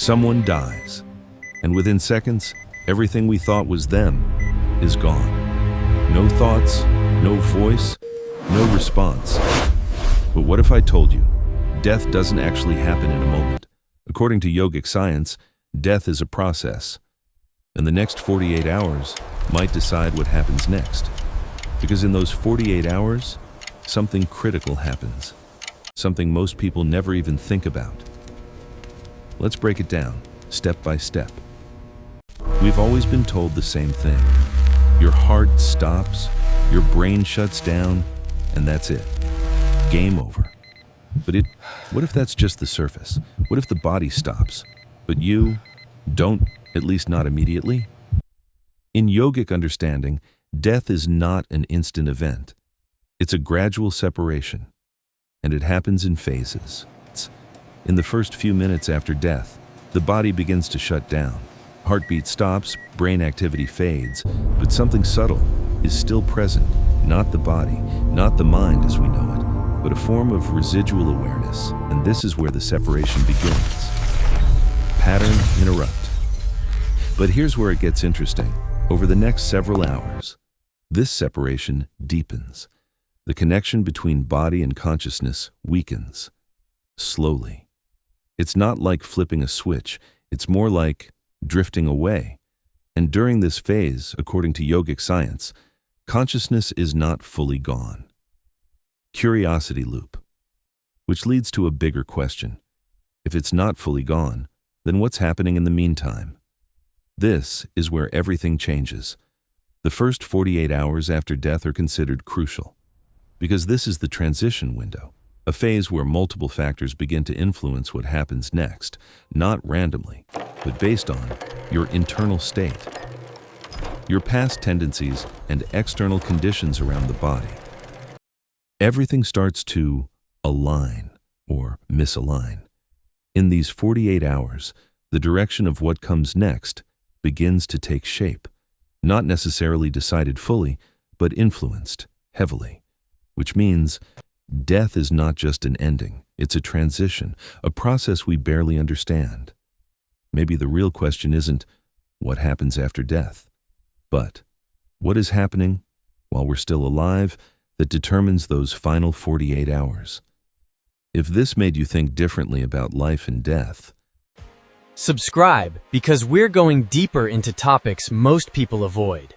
Someone dies, and within seconds, everything we thought was them is gone. No thoughts, no voice, no response. But what if I told you, death doesn't actually happen in a moment? According to yogic science, death is a process, and the next 48 hours might decide what happens next. Because in those 48 hours, something critical happens, something most people never even think about. Let's break it down, step by step. We've always been told the same thing. Your heart stops, your brain shuts down, and that's it. Game over. But what if that's just the surface? What if the body stops, but you don't, at least not immediately? In yogic understanding, death is not an instant event. It's a gradual separation, and it happens in phases. In the first few minutes after death, the body begins to shut down. Heartbeat stops, brain activity fades, but something subtle is still present. Not the body, not the mind as we know it, but a form of residual awareness, and this is where the separation begins. Pattern interrupt. But here's where it gets interesting. Over the next several hours, this separation deepens. The connection between body and consciousness weakens, slowly. It's not like flipping a switch, it's more like drifting away. And during this phase, according to yogic science, consciousness is not fully gone. Curiosity loop, which leads to a bigger question. If it's not fully gone, then what's happening in the meantime? This is where everything changes. The first 48 hours after death are considered crucial, because this is the transition window, a phase where multiple factors begin to influence what happens next, not randomly, but based on your internal state, your past tendencies, and external conditions around the body. Everything starts to align or misalign. In these 48 hours, the direction of what comes next begins to take shape, not necessarily decided fully, but influenced heavily, which means death is not just an ending, it's a transition, a process we barely understand. Maybe the real question isn't what happens after death, but what is happening while we're still alive that determines those final 48 hours. If this made you think differently about life and death, subscribe, because we're going deeper into topics most people avoid.